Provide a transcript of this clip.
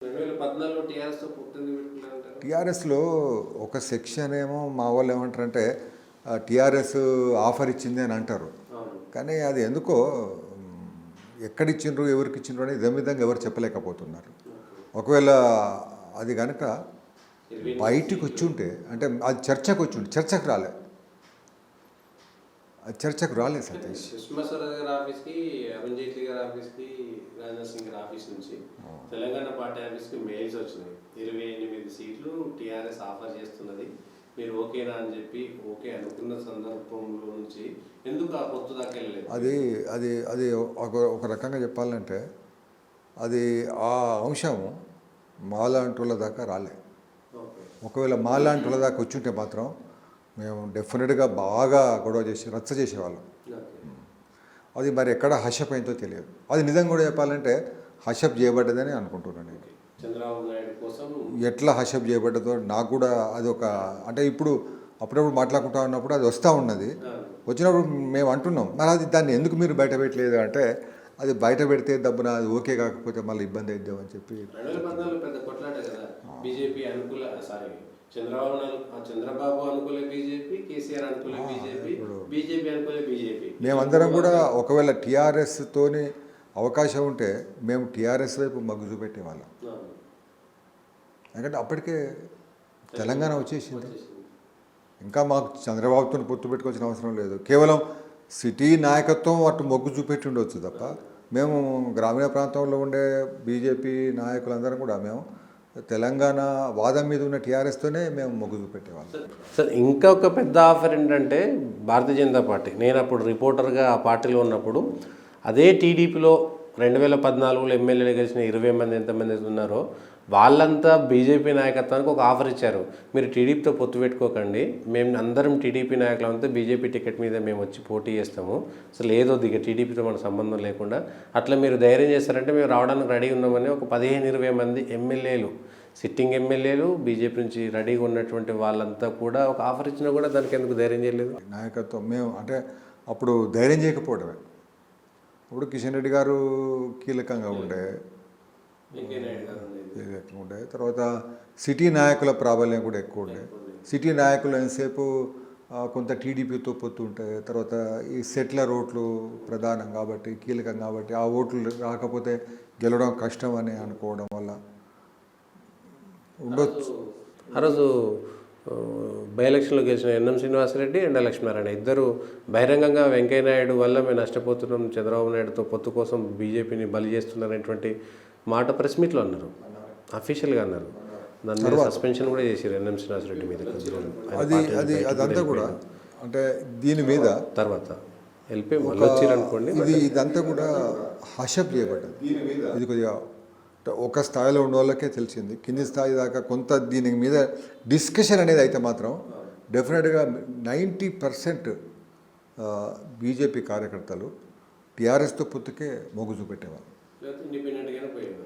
2014లో టీఆర్ఎస్లో ఒక సెక్షన్ ఏమో మా వాళ్ళు ఏమంటారంటే టీఆర్ఎస్ ఆఫర్ ఇచ్చింది అని అంటారు. కానీ అది ఎందుకో ఎక్కడిచ్చిండ్రు ఎవరికి ఇచ్చిండ్రు అనేది ఇదే విధంగా ఎవరు చెప్పలేకపోతున్నారు. ఒకవేళ అది కనుక బయటికి వచ్చి ఉంటే అంటే అది చర్చకు వచ్చి ఉంటే చర్చకు రాలే, అది చర్చకు రాలేదు సతీష్. సుష్మా స్వరాజ్ గారి ఆఫీస్కి, అరుణ్ జైట్లీ గారి ఆఫీస్కి, రాజ్నాథ్ సింగ్ గారి ఆఫీస్ నుంచి తెలంగాణ పార్టీ ఆఫీస్కి మెయిల్స్ వచ్చినాయి. 28 సీట్లు టీఆర్ఎస్ ఆఫర్ చేస్తున్నది, మీరు ఓకేనా అని చెప్పి ఓకే అనుకున్న సందర్భంలో నుంచి ఎందుకు ఆ పొత్తు దాకా వెళ్ళలేదు? అది అది అది ఒక రకంగా చెప్పాలంటే అది ఆ అంశం మాలాంటి వాళ్ళ దాకా రాలే. ఒకవేళ మాలాంటి వాళ్ళ దాకా వచ్చుంటే మాత్రం మేము డెఫినెట్గా బాగా గొడవ చేసి రచ్చ చేసేవాళ్ళం. అది మరి ఎక్కడ హషప్ అయిందో తెలియదు. అది నిజంగా కూడా చెప్పాలంటే హషప్ చేయబడ్డదని అనుకుంటున్నాను నేను. చంద్రబాబు నాయుడు కోసం ఎట్లా హషప్ చేయబడ్డదో నాకు కూడా అది ఒక అంటే ఇప్పుడు అప్పుడప్పుడు మాట్లాడుకుంటా ఉన్నప్పుడు అది వస్తూ ఉన్నది. వచ్చినప్పుడు మేము అంటున్నాం మరి అది దాన్ని ఎందుకు మీరు బయట పెట్టలేదు అంటే అది బయట పెడితే దబ్బున అది ఓకే కాకపోతే మళ్ళీ ఇబ్బంది అయిద్దామని చెప్పి 2014 పెద్ద కొట్లాట కదా. బీజేపీ అనుకూల చంద్రబాబు అనుకూల బీజేపీ, కేసీఆర్ అనుకూల బీజేపీ, బీజేపీ అనుకూల బీజేపీ. మేమందరం కూడా ఒకవేళ టీఆర్ఎస్తోని అవకాశం ఉంటే మేము టీఆర్ఎస్ వైపు మగ్గు చూపెట్టేవాళ్ళం. ఎందుకంటే అప్పటికే తెలంగాణ వచ్చేసింది. ఇంకా మాకు చంద్రబాబుతో పొత్తు పెట్టుకోవాల్సిన అవసరం లేదు. కేవలం సిటీ నాయకత్వం అటు మొగ్గు చూపెట్టి ఉండవచ్చు తప్ప మేము గ్రామీణ ప్రాంతంలో ఉండే బీజేపీ నాయకులందరం కూడా మేము తెలంగాణ వాదం మీద ఉన్న టీఆర్ఎస్తోనే మేము మొగ్గు చూపెట్టేవాళ్ళం. సార్ ఇంకా ఒక పెద్ద ఆఫర్ ఏంటంటే భారతీయ జనతా పార్టీ, నేను అప్పుడు రిపోర్టర్గా ఆ పార్టీలో ఉన్నప్పుడు అదే టీడీపీలో 2014లో ఎమ్మెల్యేలు గెలిచిన 20 మంది ఎంతమంది ఉన్నారో వాళ్ళంతా బీజేపీ నాయకత్వానికి ఒక ఆఫర్ ఇచ్చారు. మీరు టీడీపీతో పొత్తు పెట్టుకోకండి, మేము అందరం టీడీపీ నాయకులంతా బీజేపీ టికెట్ మీద మేము వచ్చి పోటీ చేస్తాము, అసలు ఏదో దిగ టీడీపీతో మన సంబంధం లేకుండా అట్లా మీరు ధైర్యం చేస్తారంటే మేము రావడానికి రెడీ ఉన్నామని ఒక 15-20 మంది ఎమ్మెల్యేలు, సిట్టింగ్ ఎమ్మెల్యేలు, బీజేపీ నుంచి రెడీగా ఉన్నటువంటి వాళ్ళంతా కూడా ఒక ఆఫర్ ఇచ్చినా కూడా దానికి ఎందుకు ధైర్యం చేయలేదు? నాయకత్వం మేము అంటే అప్పుడు ధైర్యం చేయకపోవడమే. ఇప్పుడు కిషన్ రెడ్డి గారు కీలకంగా ఉండే, తర్వాత సిటీ నాయకుల ప్రాబల్యం కూడా ఎక్కువ ఉండే. సిటీ నాయకులు ఎంతసేపు కొంత టీడీపీతో పొత్తు ఉంటాయి. తర్వాత ఈ సెటిలర్ ఓట్లు ప్రధానం కాబట్టి, కీలకం కాబట్టి ఆ ఓట్లు రాకపోతే గెలవడం కష్టం అని అనుకోవడం వల్ల ఉండొచ్చు. ఆ రోజు బై ఎలక్షన్లో గెలిచిన ఎన్ఎం శ్రీనివాసరెడ్డి అండ్ లక్ష్మీనారాయణ ఇద్దరు బహిరంగంగా వెంకయ్యనాయుడు వల్ల మేము నష్టపోతున్నాం, చంద్రబాబు నాయుడుతో పొత్తు కోసం బీజేపీని బలి చేస్తున్నారనేటువంటి మాట ప్రెస్ మీట్లో అన్నారు, అఫీషియల్గా అన్నారు. దాని మీద సస్పెన్షన్ కూడా చేశారు ఎన్ఎం శ్రీనివాసరెడ్డి మీద. అదంతా కూడా అంటే దీని మీద తర్వాత వెళ్ళిపోయి మళ్ళీ వచ్చారు అనుకోండి. ఇదంతా కూడా హషప్ చేయబడ్డది. ఇది కొద్దిగా ఒక స్థాయిలో ఉన్న వాళ్ళకే తెలిసింది. కింది స్థాయి దాకా కొంత దీని మీద డిస్కషన్ అనేది అయితే మాత్రం డెఫినెట్గా 90% బీజేపీ కార్యకర్తలు టీఆర్ఎస్తో పొత్తుకే మొగ్గు చూపెట్టేవాళ్ళు. ఇండిపెండెంట్గానే పోయేవాళ్ళు.